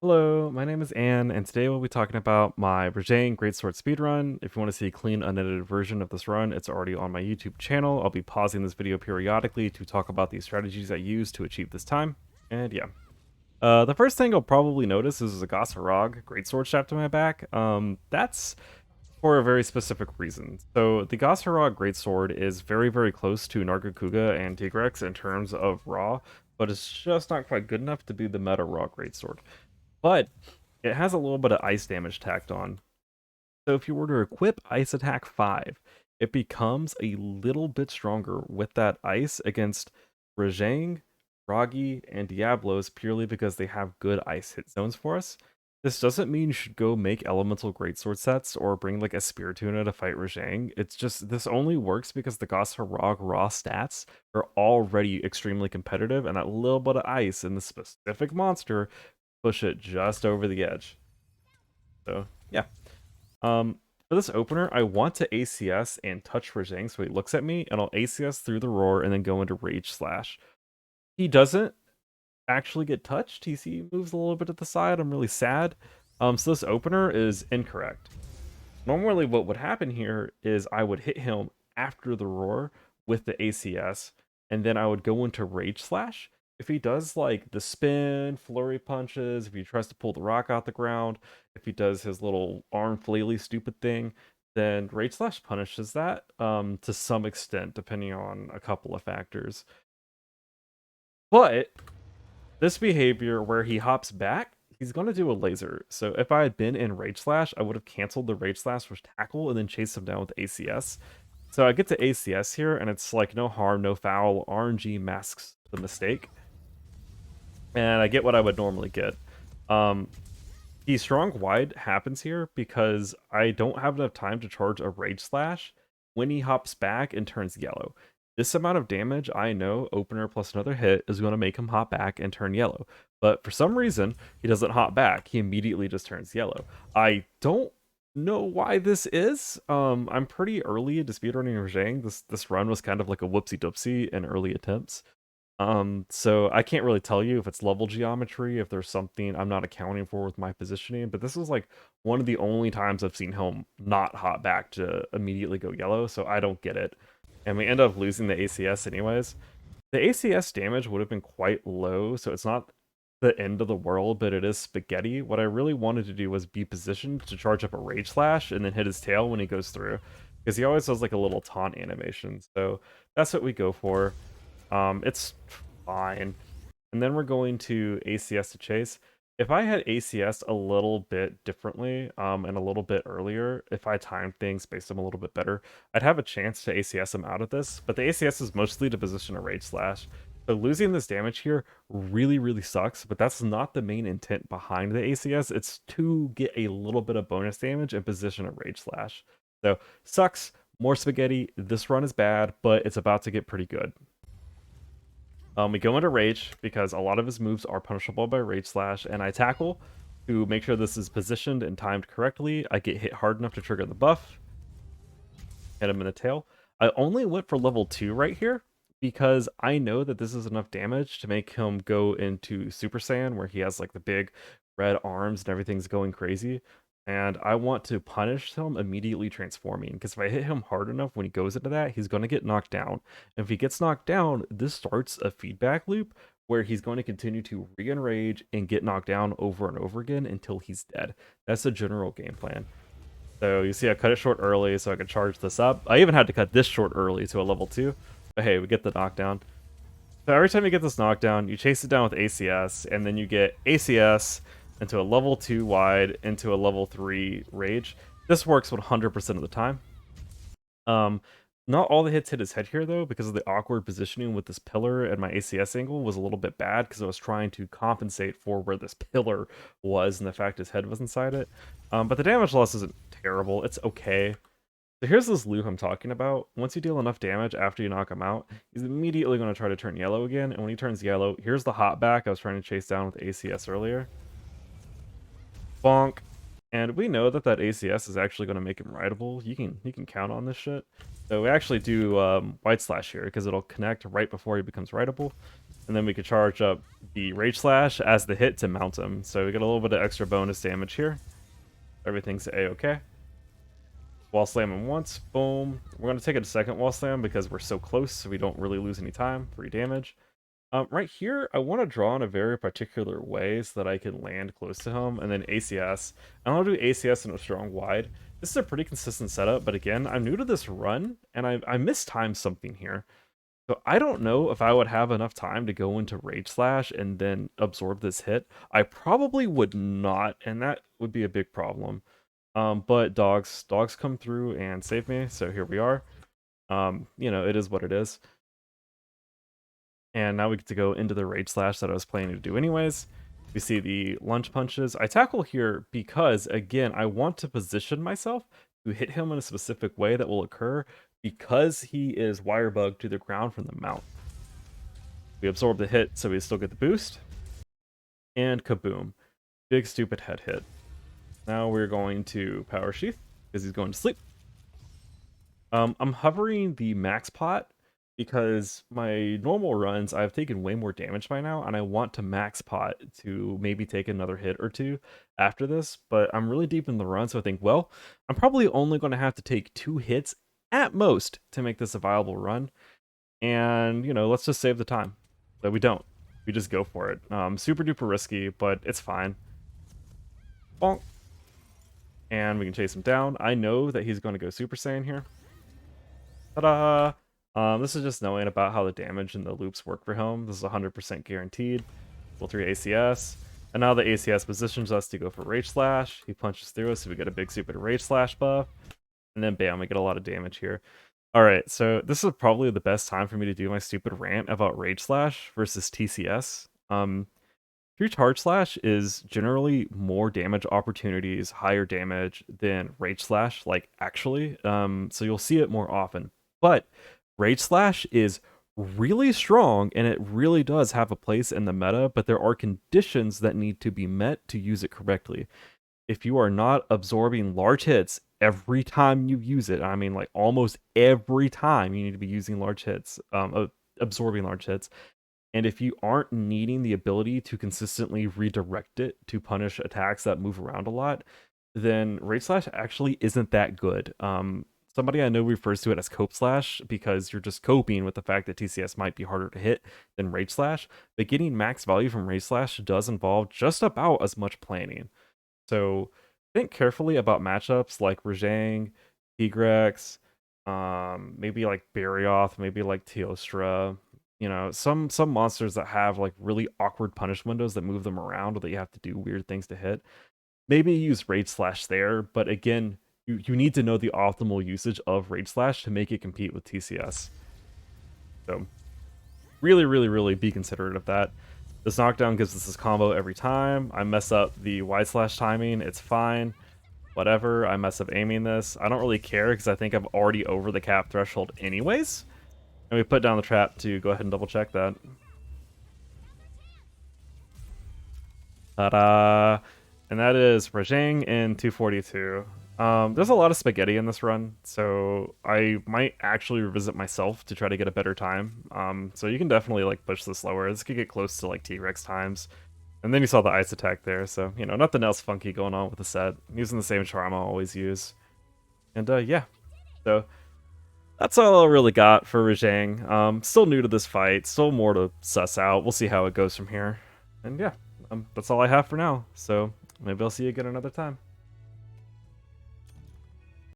Hello, my name is Anne, and today we'll be talking about my Rajang Greatsword speedrun. If you want to see a clean, unedited version of this run, it's already on my YouTube channel. I'll be pausing this video periodically to talk about the strategies I use to achieve this time. And yeah. The first thing you'll probably notice is a Gosarog Greatsword strapped to my back. That's for a very specific reason. So the Gosarog Greatsword is very, very close to Nargacuga and Tigrex in terms of raw, but it's just not quite good enough to be the meta raw Greatsword. But it has a little bit of ice damage tacked on. So if you were to equip Ice Attack 5, it becomes a little bit stronger with that ice against Rajang, Ragi, and Diablos purely because they have good ice hit zones for us. This doesn't mean you should go make elemental greatsword sets or bring like a Spirituna to fight Rajang. It's just this only works because the Gosharog raw stats are already extremely competitive, and that little bit of ice in the specific monster push it just over the edge. So yeah. For this opener, I want to ACS and touch Rajang so he looks at me, and I'll ACS through the roar and then go into Rage Slash. He doesn't actually get touched. He moves a little bit to the side. I'm really sad. So this opener is incorrect. Normally what would happen here is I would hit him after the roar with the ACS, and then I would go into Rage Slash. If he does like the spin, flurry punches, if he tries to pull the rock out the ground, if he does his little arm flaily stupid thing, then Rage Slash punishes that to some extent, depending on a couple of factors. But this behavior where he hops back, he's going to do a laser. So if I had been in Rage Slash, I would have canceled the Rage Slash with Tackle and then chased him down with ACS. So I get to ACS here, and it's like no harm, no foul. RNG masks the mistake. And I get what I would normally get. The strong wide happens here because I don't have enough time to charge a Rage Slash when he hops back and turns yellow. This amount of damage, I know, opener plus another hit is going to make him hop back and turn yellow. But for some reason, he doesn't hop back. He immediately just turns yellow. I don't know why this is. I'm pretty early into speedrunning Rajang. This run was kind of like a whoopsie-doopsie in early attempts. So I can't really tell you if it's level geometry, if there's something I'm not accounting for with my positioning, but this is like one of the only times I've seen him not hop back to immediately go yellow, so I don't get it. And we end up losing the ACS anyways. The ACS damage would have been quite low, so it's not the end of the world, but it is spaghetti. What I really wanted to do was be positioned to charge up a Rage Slash and then hit his tail when he goes through, because he always does like a little taunt animation, so that's what we go for. It's fine. And then we're going to ACS to chase. If I had ACS a little bit differently, and a little bit earlier, if I timed things, spaced them a little bit better, I'd have a chance to ACS him out of this. But the ACS is mostly to position a Rage Slash. So losing this damage here really, really sucks, but that's not the main intent behind the ACS. It's to get a little bit of bonus damage and position a Rage Slash. So sucks, more spaghetti. This run is bad, but it's about to get pretty good. We go into Rage because a lot of his moves are punishable by Rage Slash, and I tackle to make sure this is positioned and timed correctly. I get hit hard enough to trigger the buff, hit him in the tail. I only went for level 2 right here because I know that this is enough damage to make him go into Super Saiyan, where he has like the big red arms and everything's going crazy. And I want to punish him immediately transforming, because if I hit him hard enough when he goes into that, he's going to get knocked down. And if he gets knocked down, this starts a feedback loop where he's going to continue to re-enrage and get knocked down over and over again until he's dead. That's the general game plan. So you see I cut it short early so I could charge this up. I even had to cut this short early to a level 2. But hey, we get the knockdown. So every time you get this knockdown, you chase it down with ACS, and then you get ACS into a level 2 wide, into a level 3 rage. This works 100% of the time. Not all the hits hit his head here, though, because of the awkward positioning with this pillar, and my ACS angle was a little bit bad because I was trying to compensate for where this pillar was and the fact his head was inside it. But the damage loss isn't terrible. It's okay. So here's this loop I'm talking about. Once you deal enough damage after you knock him out, he's immediately going to try to turn yellow again, and when he turns yellow, here's the hop back I was trying to chase down with ACS earlier. Bonk. And we know that ACS is actually going to make him rideable. You can count on this shit. So we actually do White Slash here because it'll connect right before he becomes rideable. And then we could charge up the Rage Slash as the hit to mount him. So we get a little bit of extra bonus damage here. Everything's A-okay. Wall slam him once, boom. We're going to take a second wall slam because we're so close, so we don't really lose any time. Free damage. Right here, I want to draw in a very particular way so that I can land close to him, and then ACS. And I'll do ACS in a strong wide. This is a pretty consistent setup, but again, I'm new to this run, and I mistimed something here. So I don't know if I would have enough time to go into Rage Slash and then absorb this hit. I probably would not, and that would be a big problem. But dogs come through and save me, so here we are. You know, it is what it is. And now we get to go into the Rage Slash that I was planning to do anyways. We see the lunge punches. I tackle here because, again, I want to position myself to hit him in a specific way that will occur because he is wire bugged to the ground from the mount. We absorb the hit, so we still get the boost. And kaboom. Big stupid head hit. Now we're going to Power Sheath because he's going to sleep. I'm hovering the max pot because my normal runs, I've taken way more damage by now, and I want to max pot to maybe take another hit or two after this, but I'm really deep in the run, so I think, well, I'm probably only going to have to take 2 hits at most to make this a viable run, and, you know, let's just save the time. But we don't. We just go for it. Super duper risky, but it's fine. Bonk. And we can chase him down. I know that he's going to go Super Saiyan here. Ta-da! This is just knowing about how the damage and the loops work for him. This is 100% guaranteed. Level 3 ACS. And now the ACS positions us to go for Rage Slash. He punches through us, so we get a big stupid Rage Slash buff. And then bam, we get a lot of damage here. Alright, so this is probably the best time for me to do my stupid rant about Rage Slash versus TCS. True Charge Slash is generally more damage opportunities, higher damage than Rage Slash, like actually. So you'll see it more often. But Rage Slash is really strong and it really does have a place in the meta, but there are conditions that need to be met to use it correctly. If you are not absorbing large hits every time you use it, I mean like almost every time you need to be using large hits, absorbing large hits. And if you aren't needing the ability to consistently redirect it to punish attacks that move around a lot, then Rage Slash actually isn't that good. Somebody I know refers to it as Cope Slash because you're just coping with the fact that TCS might be harder to hit than Rage Slash, but getting max value from Rage Slash does involve just about as much planning. So think carefully about matchups like Rajang, Tigrex, maybe like Barioth, maybe like Teostra, you know, some monsters that have like really awkward punish windows that move them around or that you have to do weird things to hit. Maybe use Rage Slash there, but again, you need to know the optimal usage of Rage Slash to make it compete with TCS. So really be considerate of that. This knockdown gives us this combo every time. I mess up the wide slash timing, it's fine. Whatever, I mess up aiming this. I don't really care because I think I'm already over the cap threshold anyways. And we put down the trap to go ahead and double check that. Ta-da! And that is Rajang in 242. There's a lot of spaghetti in this run, so I might actually revisit myself to try to get a better time. So you can definitely like push this lower. This could get close to like T-Rex times. And then you saw the ice attack there, so you know, nothing else funky going on with the set. I'm using the same charm I always use. And yeah. So that's all I really got for Rajang. Still new to this fight, still more to suss out. We'll see how it goes from here. And yeah, that's all I have for now. So maybe I'll see you again another time.